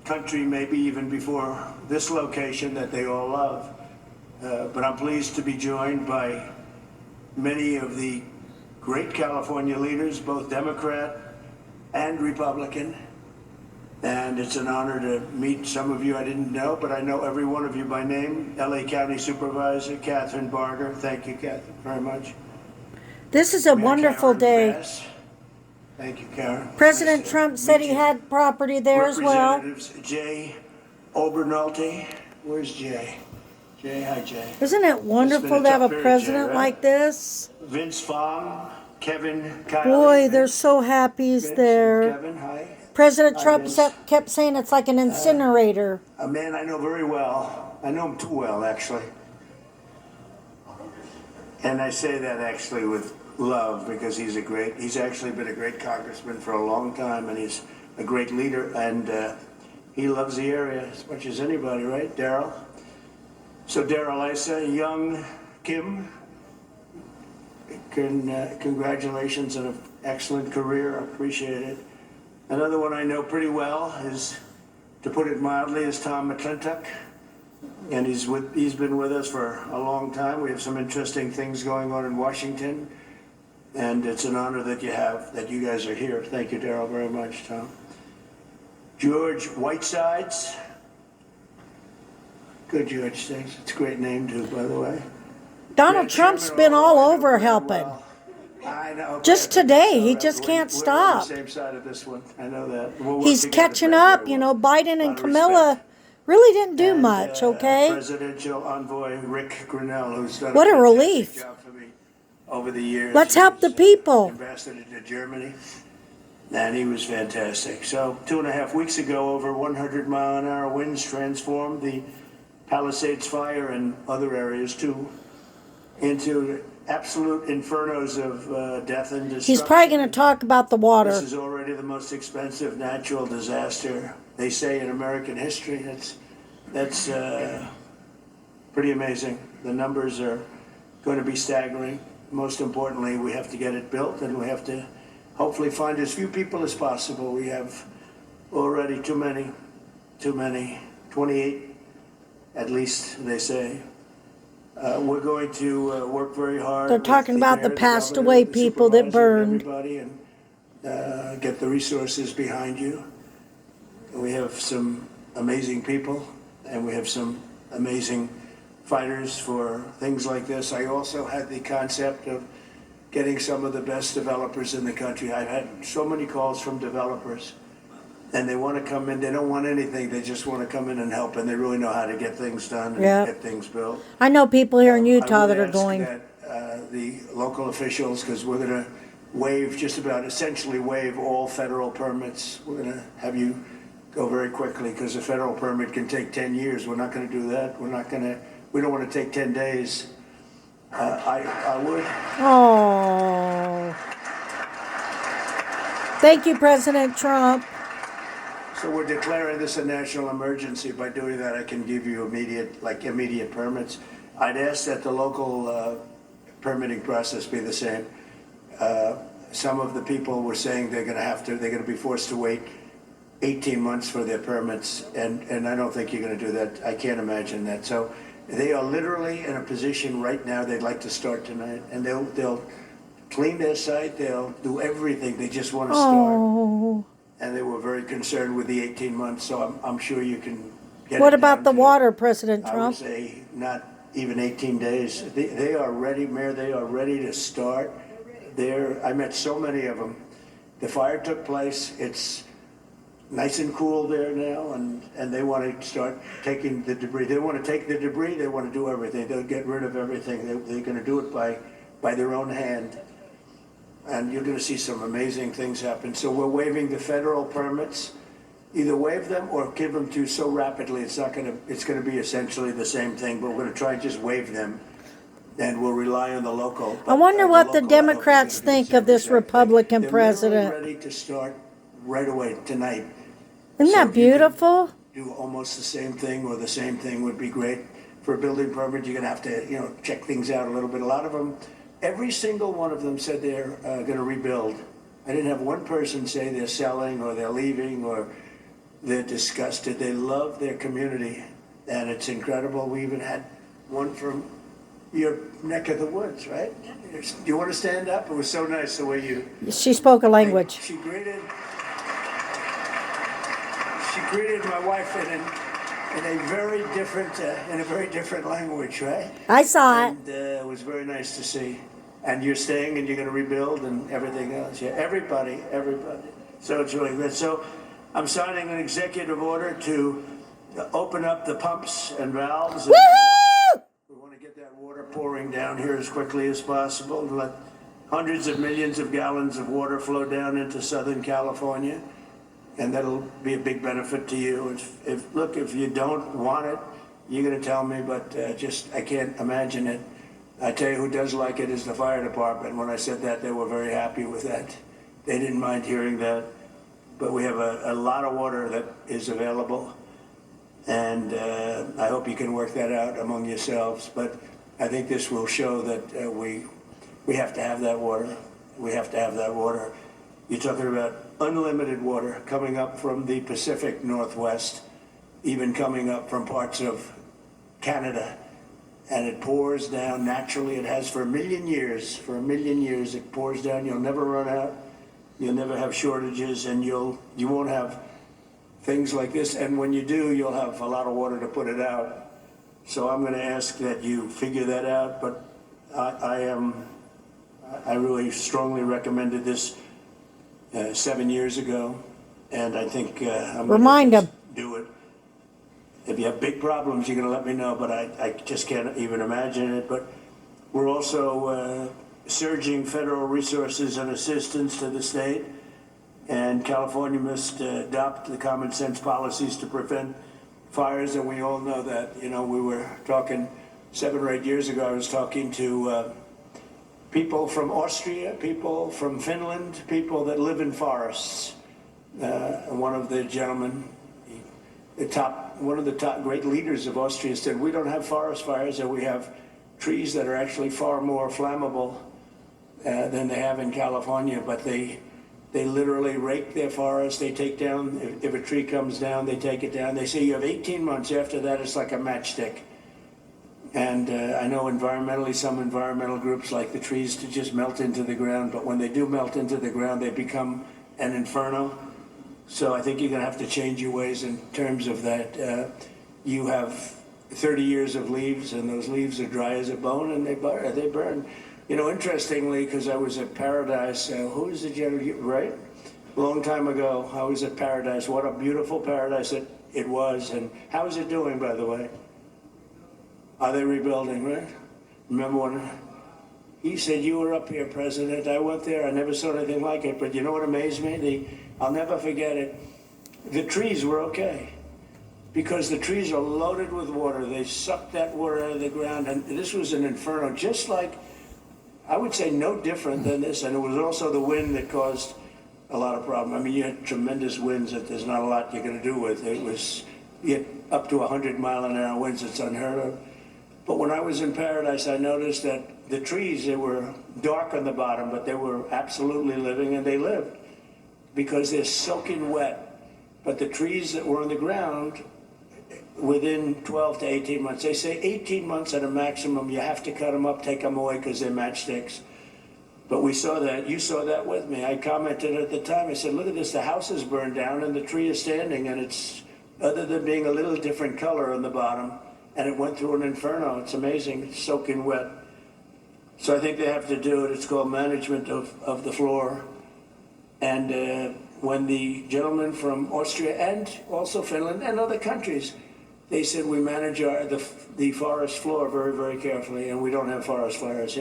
country, maybe even before this location that they all love. But I'm pleased to be joined by many of the great California leaders, both Democrat and Republican. And it's an honor to meet some of you I didn't know, but I know every one of you by name. LA County Supervisor Catherine Barger. Thank you, Catherine, very much. This is a Mayor wonderful Karen day. Bass. Thank you, Karen. President Nice to Trump said meet he you. had property there as well. Representatives Jay Obernolte. Where's Jay? Jay, hi Jay. Isn't it wonderful to have a tough period, president Jay, right? like this? Vince Fong, Kevin Kiley. Boy, they're so happy he's Vince, there. Kevin, hi. President Hi, Trump Vince. kept saying it's like an incinerator. A man I know very well. I know him too well, actually. And I say that actually with love because he's actually been a great congressman for a long time, and he's a great leader, and he loves the area as much as anybody, right, Daryl? So Daryl Issa, young Kim, congratulations on an excellent career. I appreciate it. Another one I know pretty well is, to put it mildly, is Tom McClintock. And he's been with us for a long time. We have some interesting things going on in Washington. And it's an honor that you guys are here. Thank you, Daryl, very much, Tom. George Whitesides. Good, George, thanks. It's a great name, too, by the way. Donald Trump's been all over helping. I know. Just today, he just can't We're on stop. the same side of this one. I know that. We'll work He's together catching very up. well. You know, Biden Lot and of Camilla respect. really didn't do And, much, okay? Presidential envoy Rick Grinnell, who's done What a fantastic relief. job for me over the years. Let's He help was, the people. Ambassador to Germany, and he was fantastic. So 2.5 weeks ago, over 100-mile-an-hour winds transformed the Palisades fire and other areas too into absolute infernos of death and destruction. He's probably going to talk about the This water. is already the most expensive natural disaster, they say, in American history. That's pretty amazing. The numbers are going to be staggering. Most importantly, we have to get it built, and we have to hopefully find as few people as possible. We have already too many, 28 at least, they say. We're going to work very hard. They're talking with about the mayor, passed governor, away the people that supervisor, and burned. everybody, and get the resources behind you. We have some amazing people, and we have some amazing fighters for things like this. I also had the concept of getting some of the best developers in the country. I've had so many calls from developers, and they want to come in. They don't want anything. They just want to come in and help, and they really know how to get things done and Yep. get things built. I know people here in I Utah would that are ask going. that, the local officials, because we're going to waive, just about essentially waive all federal permits. We're going to have you go very quickly, because a federal permit can take 10 years. We're not going to do that. We don't want to take 10 days. I would. Oh. Thank you, President Trump. So we're declaring this a national emergency. By doing that, I can give you immediate permits. I'd ask that the local permitting process be the same. Some of the people were saying they're going to be forced to wait 18 months for their permits, and I don't think you're going to do that. I can't imagine that. So they are literally in a position right now they'd like to start tonight, and they'll clean their site, they'll do everything. They just want to start. Oh. And they were very concerned with the 18 months, so I'm sure you can get What it about down the to, water, President I would Trump? say not even 18 days. They are ready, Mayor, they are ready to start. I met so many of them. The fire took place. It's nice and cool there now, and they want to start taking the debris. They want to take the debris. They want to do everything. They'll get rid of everything. They're going to do it by their own hand. And you're going to see some amazing things happen. So we're waiving the federal permits. Either waive them or give them to you so rapidly it's going to be essentially the same thing, but we're going to try and just waive them, and we'll rely on the local. I wonder what the local, Democrats I hope, is gonna do think the of this same thing. Republican They're president. literally ready to start right away tonight. Isn't So that if you could beautiful? do almost the same thing, or the same thing would be great. For a building permit, you're going to have to, check things out a little bit. A lot of them, every single one of them said they're going to rebuild. I didn't have one person say they're selling or they're leaving or They're disgusted. They love their community, and it's incredible. We even had one from your neck of the woods, right? Do you want to stand up? It was so nice the way you. She spoke a language. She greeted my wife in a very different language, right? I saw it. And it was very nice to see. And you're staying, and you're going to rebuild, and everything else. Yeah, everybody. So it's really good. So I'm signing an executive order to open up the pumps and valves. Woohoo! We want to get that water pouring down here as quickly as possible and let hundreds of millions of gallons of water flow down into Southern California. And that'll be a big benefit to you. If you don't want it, you're going to tell me, but I can't imagine it. I tell you who does like it is the fire department. When I said that, they were very happy with that. They didn't mind hearing that. But we have a lot of water that is available. And I hope you can work that out among yourselves. But I think this will show that we have to have that water. We have to have that water. You're talking about unlimited water coming up from the Pacific Northwest, even coming up from parts of Canada. And it pours down naturally. It has for a million years. For a million years, it pours down. You'll never run out. You'll never have shortages, and you won't have things like this. And when you do, you'll have a lot of water to put it out. So I'm going to ask that you figure that out. But I really strongly recommended this 7 years ago, and I think I'm Remind going him. to do it. If you have big problems, you're going to let me know, but I just can't even imagine it. But we're also surging federal resources and assistance to the state, and California must adopt the common sense policies to prevent fires, and we all know that. You know, we were talking 7 or 8 years ago, I was talking to people from Austria, people from Finland, people that live in forests. And one of the gentlemen, one of the top great leaders of Austria said, we don't have forest fires, and we have trees that are actually far more flammable than they have in California, but they literally rake their forests. They take down, if a tree comes down, they take it down. They say you have 18 months. After that, it's like a matchstick. And I know environmentally, some environmental groups like the trees to just melt into the ground, but when they do melt into the ground, they become an inferno. So I think you're going to have to change your ways in terms of that. You have 30 years of leaves, and those leaves are dry as a bone, and they burn. You know, interestingly, because I was at Paradise, who is the gentleman, right? A long time ago, I was at Paradise. What a beautiful paradise it was. And how is it doing, by the way? Are they rebuilding, right? Remember when he said, you were up here, President. I went there. I never saw anything like it. But you know what amazed me? I'll never forget it. The trees were okay, because the trees are loaded with water. They suck that water out of the ground. And this was an inferno, just like, I would say no different than this. And it was also the wind that caused a lot of problems. I mean, you had tremendous winds that there's not a lot you're going to do with. You had up to 100-mile-an-hour winds. It's unheard of. But when I was in Paradise, I noticed that the trees, they were dark on the bottom, but they were absolutely living, and they lived because they're soaking wet. But the trees that were on the ground, within 12 to 18 months, they say 18 months at a maximum, you have to cut them up, take them away, because they're matchsticks. But we saw that. You saw that with me. I commented at the time. I said, look at this. The house is burned down, and the tree is standing, and it's, other than being a little different color on the bottom, and it went through an inferno. It's amazing. It's soaking wet. So I think they have to do it. It's called management of the floor. And when the gentleman from Austria and also Finland and other countries, they said we manage the forest floor very, very carefully, and we don't have forest fires.